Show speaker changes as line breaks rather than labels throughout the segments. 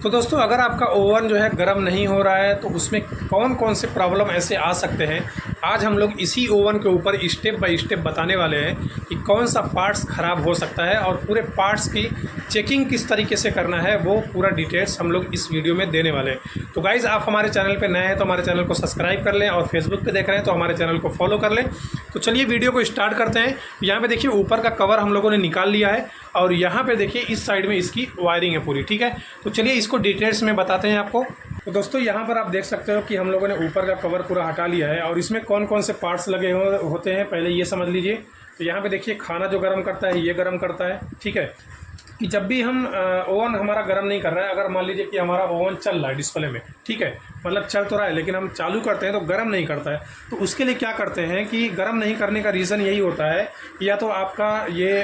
तो दोस्तों अगर आपका ओवन जो है गर्म नहीं हो रहा है तो उसमें कौन कौन से प्रॉब्लम ऐसे आ सकते हैं, आज हम लोग इसी ओवन के ऊपर स्टेप बाय स्टेप बताने वाले हैं कि कौन सा पार्ट्स ख़राब हो सकता है और पूरे पार्ट्स की चेकिंग किस तरीके से करना है वो पूरा डिटेल्स हम लोग इस वीडियो में देने वाले हैं। तो गाइज़ आप हमारे चैनल पे नए हैं तो हमारे चैनल को सब्सक्राइब कर लें और फेसबुक पे देख रहे हैं तो हमारे चैनल को फॉलो कर लें। तो चलिए वीडियो को स्टार्ट करते हैं। यहाँ पे देखिए ऊपर का कवर हम लोगों ने निकाल लिया है और यहाँ पे देखिए इस साइड में इसकी वायरिंग है पूरी, ठीक है। तो चलिए इसको डिटेल्स में बताते हैं आपको। तो दोस्तों यहाँ पर आप देख सकते हो कि हम लोगों ने ऊपर का कवर पूरा हटा लिया है और इसमें कौन कौन से पार्ट्स लगे होते हैं पहले ये समझ लीजिए। तो यहाँ पे देखिए खाना जो गर्म करता है ये गर्म करता है, ठीक है। कि जब भी हम ओवन हमारा गर्म नहीं कर रहा है, अगर मान लीजिए कि हमारा ओवन चल रहा है डिस्प्ले में, ठीक है, मतलब चल तो रहा है लेकिन हम चालू करते हैं तो गर्म नहीं करता है, तो उसके लिए क्या करते हैं कि गर्म नहीं करने का रीज़न यही होता है कि या तो आपका ये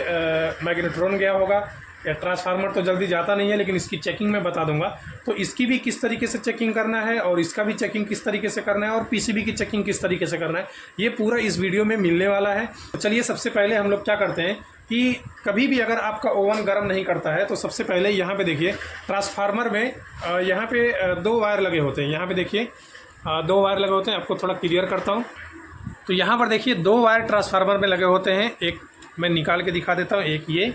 मैग्नेट्रॉन गया होगा या ट्रांसफार्मर तो जल्दी जाता नहीं है, लेकिन इसकी चेकिंग मैं बता दूंगा। तो इसकी भी किस तरीके से चेकिंग करना है और इसका भी चेकिंग किस तरीके से करना है और पीसीबी की चेकिंग किस तरीके से करना है, ये पूरा इस वीडियो में मिलने वाला है। तो चलिए सबसे पहले हम लोग क्या करते हैं कि कभी भी अगर आपका ओवन गर्म नहीं करता है तो सबसे पहले यहाँ पे देखिए ट्रांसफार्मर में यहाँ पे 2 वायर लगे होते हैं। यहाँ पे देखिए 2 वायर लगे होते हैं, आपको थोड़ा क्लियर करता हूँ। तो यहाँ पर देखिए 2 वायर ट्रांसफार्मर में लगे होते हैं, एक मैं निकाल के दिखा देता हूँ, एक ये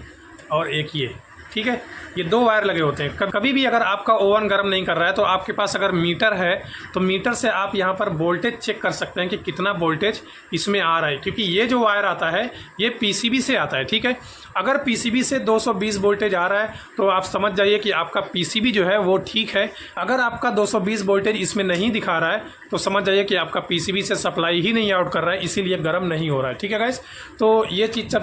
और एक ये, ठीक है। ये 2 वायर लगे होते हैं। कभी भी अगर आपका ओवन गर्म नहीं कर रहा है तो आपके पास अगर मीटर है तो मीटर से आप यहाँ पर वोल्टेज चेक कर सकते हैं कि कितना वोल्टेज इसमें आ रहा है, क्योंकि ये जो वायर आता है ये पीसीबी से आता है, ठीक है। अगर पीसीबी से 220 वोल्टेज आ रहा है तो आप समझ जाइए कि आपका पीसीबी जो है वो ठीक है। अगर आपका 220 वोल्टेज इसमें नहीं दिखा रहा है तो समझ जाइए कि आपका पीसीबी से सप्लाई ही नहीं आउट कर रहा है, इसीलिए गर्म नहीं हो रहा है, ठीक है गाइस। तो ये चीज़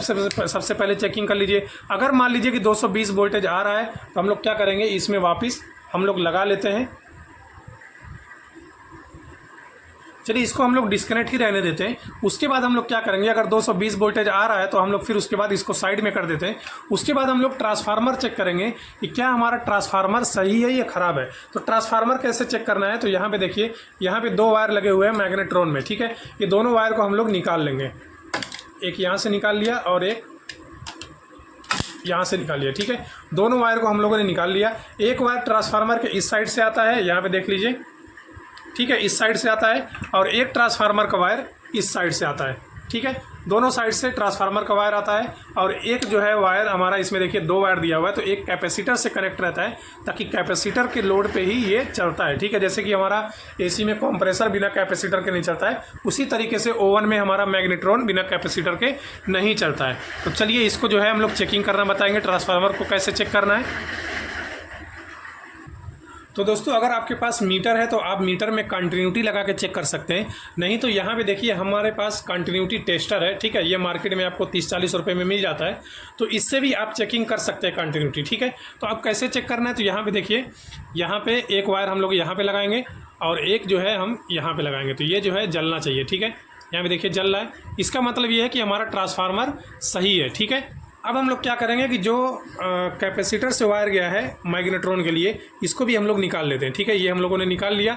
सबसे पहले चेकिंग कर लीजिए। अगर मान लीजिए कि 220 वोल्टेज आ रहा है तो हम लोग क्या करेंगे, इसमें वापस हम लोग लगा लेते हैं। चलिए इसको हम लोग डिस्कनेक्ट ही रहने देते हैं। उसके बाद हम लोग क्या करेंगे, अगर 220 वोल्टेज आ रहा है तो हम लोग फिर उसके बाद इसको साइड में कर देते हैं। उसके बाद हम लोग ट्रांसफार्मर चेक करेंगे कि क्या हमारा ट्रांसफार्मर सही है या ख़राब है। तो ट्रांसफार्मर कैसे चेक करना है, तो यहाँ पे देखिए यहाँ पे 2 वायर लगे हुए हैं मैग्नेट्रॉन में, ठीक है। ये दोनों वायर को हम लोग निकाल लेंगे, एक यहाँ से निकाल लिया और एक यहाँ से निकाल लिया, ठीक है। दोनों वायर को हम लोगों ने निकाल लिया। एक वायर ट्रांसफार्मर के इस साइड से आता है, यहाँ पे देख लीजिए, ठीक है, इस साइड से आता है, और एक ट्रांसफार्मर का वायर इस साइड से आता है, ठीक है। दोनों साइड से ट्रांसफार्मर का वायर आता है और एक जो है वायर हमारा इसमें देखिए 2 वायर दिया हुआ है, तो एक कैपेसिटर से कनेक्ट रहता है ताकि कैपेसिटर के लोड पे ही ये चलता है, ठीक है। जैसे कि हमारा एसी में कंप्रेसर बिना कैपेसिटर के नहीं चलता है, उसी तरीके से ओवन में हमारा मैग्नेट्रॉन बिना कैपेसिटर के नहीं चलता है। तो चलिए इसको जो है हम लोग चेकिंग करना बताएंगे, ट्रांसफार्मर को कैसे चेक करना है। तो दोस्तों अगर आपके पास मीटर है तो आप मीटर में कंटिन्यूटी लगा के चेक कर सकते हैं, नहीं तो यहाँ पे देखिए हमारे पास कंटिन्यूटी टेस्टर है, ठीक है। ये मार्केट में आपको 30-40 रुपये में मिल जाता है, तो इससे भी आप चेकिंग कर सकते हैं कंटिन्यूटी, ठीक है। तो आप कैसे चेक करना है, तो यहाँ पे देखिए यहाँ पे एक वायर हम लोग यहाँ पे लगाएंगे और एक जो है हम यहाँ पे लगाएंगे, तो ये जो है जलना चाहिए, ठीक है। यहाँ पे देखिए जल रहा है, इसका मतलब ये है कि हमारा ट्रांसफार्मर सही है, ठीक है। अब हम लोग क्या करेंगे कि जो कैपेसिटर से वायर गया है मैग्नेट्रॉन के लिए, इसको भी हम लोग निकाल लेते हैं, ठीक है। ये हम लोगों ने निकाल लिया।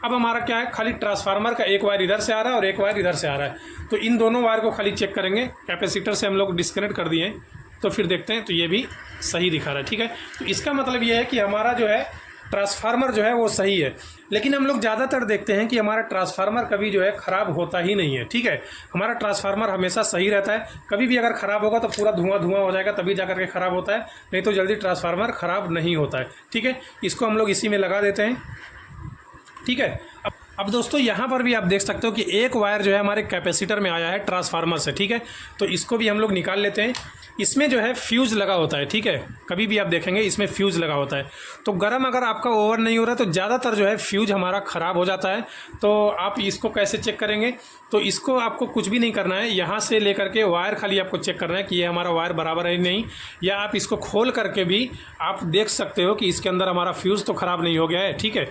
अब हमारा क्या है, खाली ट्रांसफार्मर का एक वायर इधर से आ रहा है और एक वायर इधर से आ रहा है, तो इन दोनों वायर को खाली चेक करेंगे। कैपेसिटर से हम लोग डिस्कनेक्ट कर दिए हैं, तो फिर देखते हैं, तो ये भी सही दिखा रहा है, ठीक है। तो इसका मतलब ये है कि हमारा जो है ट्रांसफार्मर जो है वो सही है। लेकिन हम लोग ज़्यादातर देखते हैं कि हमारा ट्रांसफार्मर कभी जो है ख़राब होता ही नहीं है, ठीक है। हमारा ट्रांसफार्मर हमेशा सही रहता है, कभी भी अगर ख़राब होगा तो पूरा धुआं हो जाएगा, तभी जा करके ख़राब होता है, नहीं तो जल्दी ट्रांसफार्मर ख़राब नहीं होता है, ठीक है। इसको हम लोग इसी में लगा देते हैं, ठीक है। अब दोस्तों यहाँ पर भी आप देख सकते हो कि एक वायर जो है हमारे कैपेसिटर में आया है ट्रांसफार्मर से, ठीक है। तो इसको भी हम लोग निकाल लेते हैं। इसमें जो है फ्यूज़ लगा होता है, ठीक है। कभी भी आप देखेंगे इसमें फ्यूज़ लगा होता है। तो गर्म अगर आपका ओवन नहीं हो रहा है तो ज़्यादातर जो है फ्यूज़ हमारा ख़राब हो जाता है। तो आप इसको कैसे चेक करेंगे, तो इसको आपको कुछ भी नहीं करना है, यहाँ से लेकर के वायर खाली आपको चेक करना है कि ये हमारा वायर बराबर है नहीं, या आप इसको खोल करके भी आप देख सकते हो कि इसके अंदर हमारा फ्यूज़ तो ख़राब नहीं हो गया है, ठीक है।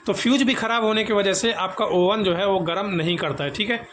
तो फ्यूज़ भी ख़राब होने की वजह से आपका ओवन जो है वो गर्म नहीं करता है, ठीक है।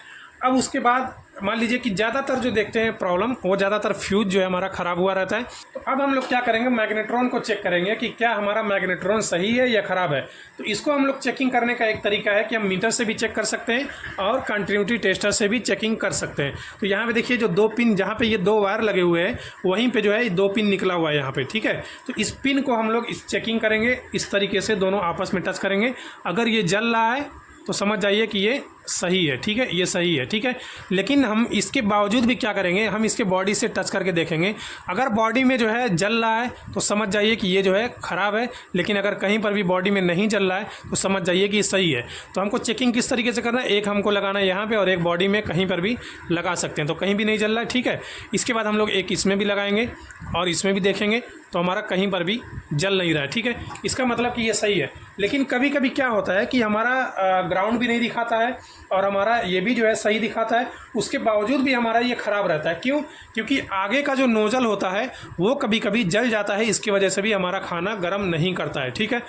अब उसके बाद मान लीजिए कि ज़्यादातर जो देखते हैं प्रॉब्लम, वो ज़्यादातर फ्यूज जो है हमारा ख़राब हुआ रहता है। तो अब हम लोग क्या करेंगे, मैग्नेट्रॉन को चेक करेंगे कि क्या हमारा मैग्नेट्रॉन सही है या ख़राब है। तो इसको हम लोग चेकिंग करने का एक तरीका है कि हम मीटर से भी चेक कर सकते हैं और कंटिन्यूटी टेस्टर से भी चेकिंग कर सकते हैं। तो यहाँ पे देखिए जो 2 पिन, जहाँ पे ये 2 वायर लगे हुए हैं, वहीं पे जो है 2 पिन निकला हुआ है यहाँ पे, ठीक है। तो इस पिन को हम लोग इस चेकिंग करेंगे, इस तरीके से दोनों आपस में टच करेंगे। अगर ये जल रहा है तो समझ जाइए कि ये सही है, ठीक है, ये सही है, ठीक है। लेकिन हम इसके बावजूद भी क्या करेंगे, हम इसके बॉडी से टच करके देखेंगे। अगर बॉडी में जो है जल रहा है तो समझ जाइए कि ये जो है ख़राब है। लेकिन अगर कहीं पर भी बॉडी में नहीं जल रहा है तो समझ जाइए कि ये सही है। तो हमको चेकिंग किस तरीके से करना है, एक हमको लगाना है यहाँ पे और एक बॉडी में कहीं पर भी लगा सकते हैं। तो कहीं भी नहीं जल रहा है, ठीक है। इसके बाद हम लोग एक इसमें भी लगाएंगे और इसमें भी देखेंगे तो हमारा कहीं पर भी जल नहीं रहा है, ठीक है। इसका मतलब कि ये सही है। लेकिन कभी कभी क्या होता है कि हमारा ग्राउंड भी नहीं दिखाता है और हमारा ये भी जो है सही दिखाता है, उसके बावजूद भी हमारा ये ख़राब रहता है। क्यों? क्योंकि आगे का जो नोज़ल होता है वो कभी कभी जल जाता है, इसकी वजह से भी हमारा खाना गर्म नहीं करता है, ठीक है।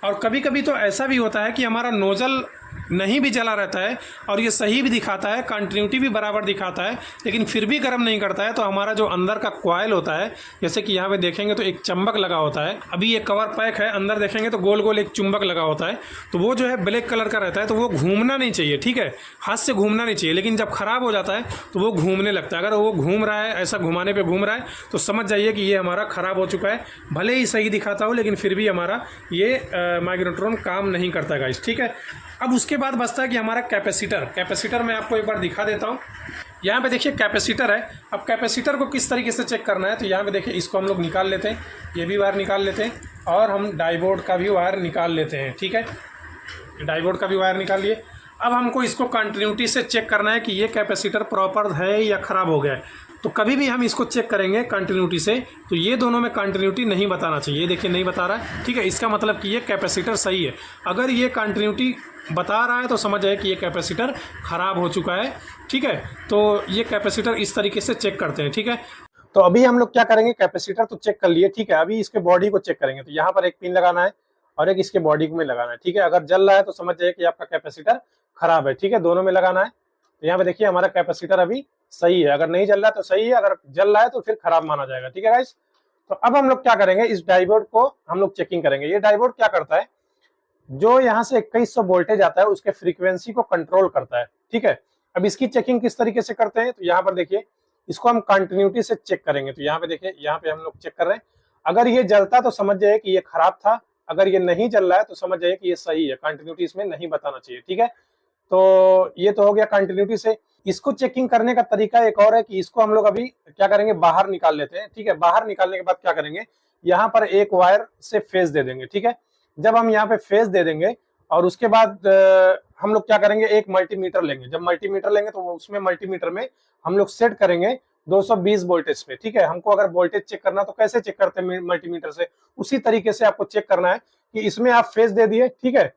और कभी कभी तो ऐसा भी होता है कि हमारा नोज़ल नहीं भी जला रहता है और ये सही भी दिखाता है, कंटिन्यूटी भी बराबर दिखाता है, लेकिन फिर भी गर्म नहीं करता है। तो हमारा जो अंदर का कॉइल होता है, जैसे कि यहाँ पे देखेंगे तो एक चुंबक लगा होता है। अभी ये कवर पैक है, अंदर देखेंगे तो गोल गोल एक चुंबक लगा होता है। तो वो जो है ब्लैक कलर का रहता है, तो वो घूमना नहीं चाहिए, ठीक है, हाथ से घूमना नहीं चाहिए। लेकिन जब ख़राब हो जाता है तो वो घूमने लगता है। अगर वो घूम रहा है, ऐसा घुमाने पर घूम रहा है, तो समझ जाइए कि ये हमारा ख़राब हो चुका है। भले ही सही दिखाता हो लेकिन फिर भी हमारा ये मैग्नेट्रॉन काम नहीं करता है गाइस, ठीक है। अब उसके बाद बचता है कि हमारा कैपेसिटर मैं आपको एक बार दिखा देता हूँ। यहाँ पे देखिए कैपेसिटर है। अब कैपेसिटर को किस तरीके से चेक करना है, तो यहाँ पे देखिए इसको हम लोग निकाल लेते हैं, ये भी वायर निकाल लेते हैं और हम डाइबोर्ड का भी वायर निकाल लेते हैं, ठीक है। डाइबोर्ड का भी वायर निकाल लिए। अब हमको इसको कंटिन्यूटी से चेक करना है कि ये कैपेसिटर प्रॉपर है या ख़राब हो गया है। तो कभी भी हम इसको चेक करेंगे कंटिन्यूटी से, तो ये दोनों में कंटिन्यूटी नहीं बताना चाहिए। ये देखिए नहीं बता रहा है, ठीक है। इसका मतलब कि ये कैपेसिटर सही है। अगर ये कंटिन्यूटी बता रहा है तो समझ जाए कि ये कैपेसिटर ख़राब हो चुका है, ठीक है। तो ये कैपेसिटर इस तरीके से चेक करते हैं, ठीक है। तो अभी हम लोग क्या करेंगे, कैपेसिटर तो चेक कर लिए, ठीक है। अभी इसके बॉडी को चेक करेंगे। तो यहाँ पर एक पिन लगाना है और एक इसके बॉडी में लगाना है, ठीक है। अगर जल रहा है तो समझ जाइए कि आपका कैपेसिटर ख़राब है, ठीक है। दोनों में लगाना है। तो यहाँ पे देखिए हमारा कैपेसिटर अभी सही है। अगर नहीं जल रहा है तो सही है, अगर जल रहा है तो फिर खराब माना जाएगा, ठीक है गाइस। तो अब हम लोग क्या करेंगे, इस डायोड को हम लोग चेकिंग करेंगे। ये डायोड क्या करता है, जो यहाँ से 2100 वोल्टेज आता है उसके फ्रीक्वेंसी को कंट्रोल करता है, ठीक है। अब इसकी चेकिंग किस तरीके से करते हैं, तो यहाँ पर देखिए इसको हम कंटिन्यूटी से चेक करेंगे। तो यहाँ पे देखिए, यहाँ पे हम लोग चेक कर रहे हैं। अगर ये जलता तो समझ जाइए कि ये खराब था, अगर ये नहीं जल रहा है तो समझ जाइए कि ये सही है। कंटिन्यूटी इसमें नहीं बताना चाहिए, ठीक है। तो ये तो हो गया कंटिन्यूटी से। इसको चेकिंग करने का तरीका एक और है कि इसको हम लोग अभी क्या करेंगे, बाहर निकाल लेते हैं, ठीक है। बाहर निकालने के बाद क्या करेंगे, यहाँ पर एक वायर से फेज दे देंगे, ठीक है। जब हम यहाँ पे फेज दे देंगे और उसके बाद हम लोग क्या करेंगे, एक मल्टीमीटर लेंगे। जब मल्टीमीटर लेंगे तो उसमें मल्टीमीटर में हम लोग सेट करेंगे 220 वोल्टेज पे, ठीक है। हमको अगर वोल्टेज चेक करना तो कैसे चेक करते हैं मल्टीमीटर से, उसी तरीके से आपको चेक करना है कि इसमें आप फेज दे दिए, ठीक है।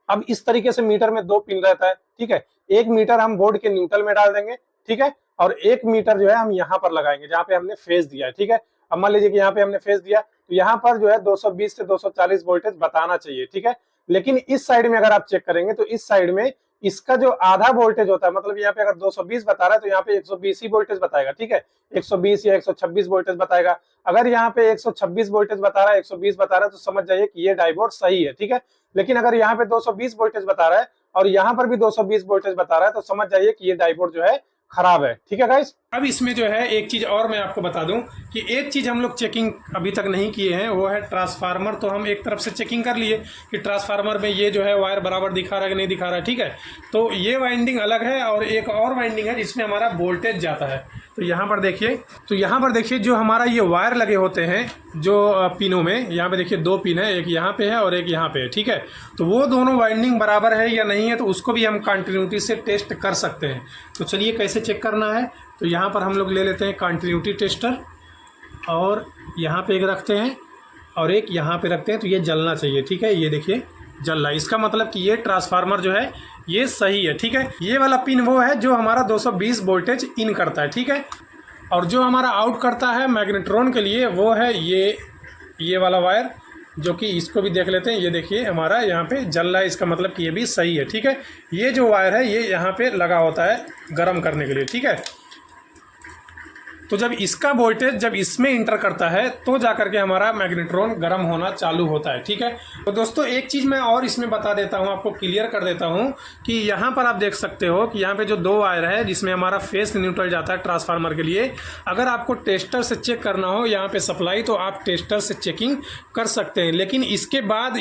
अब इस तरीके से मीटर में 2 पिन रहता है, ठीक है। एक मीटर हम बोर्ड के न्यूट्रल में डाल देंगे, ठीक है, और एक मीटर जो है हम यहाँ पर लगाएंगे जहाँ पे हमने फेज दिया है, ठीक है। अब मान लीजिए कि यहाँ पे हमने फेज दिया तो यहाँ पर जो है 220 से 240 वोल्टेज बताना चाहिए, ठीक है। लेकिन इस साइड में अगर आप चेक करेंगे तो इस साइड में इसका जो आधा वोल्टेज होता है, मतलब यहाँ पे अगर 220 बता रहा है तो यहाँ पे 120 ही वोल्टेज बताएगा, ठीक है। 120 या 126 वोल्टेज बताएगा। अगर यहाँ पे 126 वोल्टेज बता रहा है, 120 बता रहा है, तो समझ जाइए कि ये डायोड सही है, ठीक है। लेकिन अगर यहाँ पे 220 वोल्टेज बता रहा है और यहाँ पर भी 220 वोल्टेज बता रहा है तो समझ जाइए कि ये डायोड जो है खराब है, ठीक है गाइस। अब इसमें जो है एक चीज और मैं आपको बता दूं कि एक चीज हम लोग चेकिंग अभी तक नहीं किए हैं, वो है ट्रांसफार्मर। तो हम एक तरफ से चेकिंग कर लिए कि ट्रांसफार्मर में ये जो है वायर बराबर दिखा रहा है कि नहीं दिखा रहा है, ठीक है। तो ये वाइंडिंग अलग है और एक और वाइंडिंग है जिसमें हमारा वोल्टेज जाता है। तो यहाँ पर देखिए जो हमारा ये वायर लगे होते हैं जो पिनों में, यहाँ पे देखिए 2 पिन है, एक यहाँ पे है और एक यहाँ पे है, ठीक है। तो वो दोनों वाइंडिंग बराबर है या नहीं है तो उसको भी हम कंटिन्यूटी से टेस्ट कर सकते हैं। तो चलिए कैसे चेक करना है, तो यहाँ पर हम लोग ले लेते हैं कंटिन्यूटी टेस्टर और यहाँ पे एक रखते हैं और एक यहाँ पे रखते हैं। तो ये जलना चाहिए, ठीक है। ये देखिए जल रहा है, इसका मतलब कि ये ट्रांसफार्मर जो है ये सही है, ठीक है। ये वाला पिन वो है जो हमारा 220 वोल्टेज इन करता है, ठीक है। और जो हमारा आउट करता है मैग्नेट्रॉन के लिए वो है ये वाला वायर जो कि इसको भी देख लेते हैं। ये देखिए हमारा यहाँ पे जल रहा है, इसका मतलब कि ये भी सही है। ठीक है, ये जो वायर है ये यहाँ पे लगा होता है गर्म करने के लिए। ठीक है, तो जब इसका वोल्टेज जब इसमें इंटर करता है तो जाकर के हमारा मैग्नेट्रॉन गर्म होना चालू होता है। ठीक है, तो दोस्तों एक चीज़ मैं और इसमें बता देता हूँ, आपको क्लियर कर देता हूँ कि यहाँ पर आप देख सकते हो कि यहाँ पे जो 2 वायर है जिसमें हमारा फेस न्यूट्रल जाता है ट्रांसफार्मर के लिए। अगर आपको टेस्टर से चेक करना हो यहाँ पे सप्लाई, तो आप टेस्टर से चेकिंग कर सकते हैं। लेकिन इसके बाद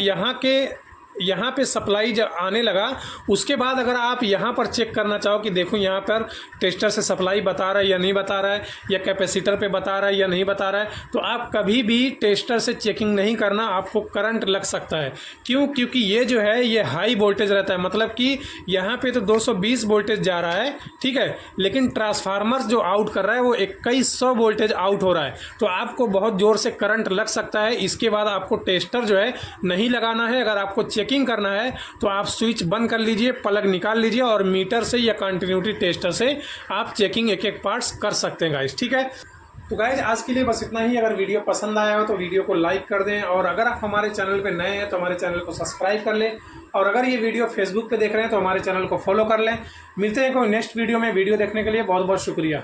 यहाँ पे सप्लाई जब आने लगा, उसके बाद अगर आप यहाँ पर चेक करना चाहो कि देखो यहाँ पर टेस्टर से सप्लाई बता रहा है या नहीं बता रहा है, या कैपेसिटर पे बता रहा है या नहीं बता रहा है, तो आप कभी भी टेस्टर से चेकिंग नहीं करना, आपको करंट लग सकता है। क्यों? क्योंकि ये जो है ये हाई वोल्टेज रहता है, मतलब कि यहाँ पे तो 220 वोल्टेज जा रहा है। ठीक है, लेकिन ट्रांसफार्मर जो आउट कर रहा है वो 2100 वोल्टेज आउट हो रहा है, तो आपको बहुत ज़ोर से करंट लग सकता है। इसके बाद आपको टेस्टर जो है नहीं लगाना है। अगर आपको चेकिंग करना है तो आप स्विच बंद कर लीजिए, प्लग निकाल लीजिए और मीटर से या कंटिन्यूटी टेस्टर से आप चेकिंग एक एक पार्ट्स कर सकते हैं गाइस। ठीक है, तो गाइस आज के लिए बस इतना ही। अगर वीडियो पसंद आया हो तो वीडियो को लाइक कर दें, और अगर आप हमारे चैनल पे नए हैं तो हमारे चैनल को सब्सक्राइब कर लें, और अगर ये वीडियो फेसबुक पे देख रहे हैं तो हमारे चैनल को फॉलो कर लें। मिलते हैं कोई नेक्स्ट वीडियो में। वीडियो देखने के लिए बहुत बहुत शुक्रिया।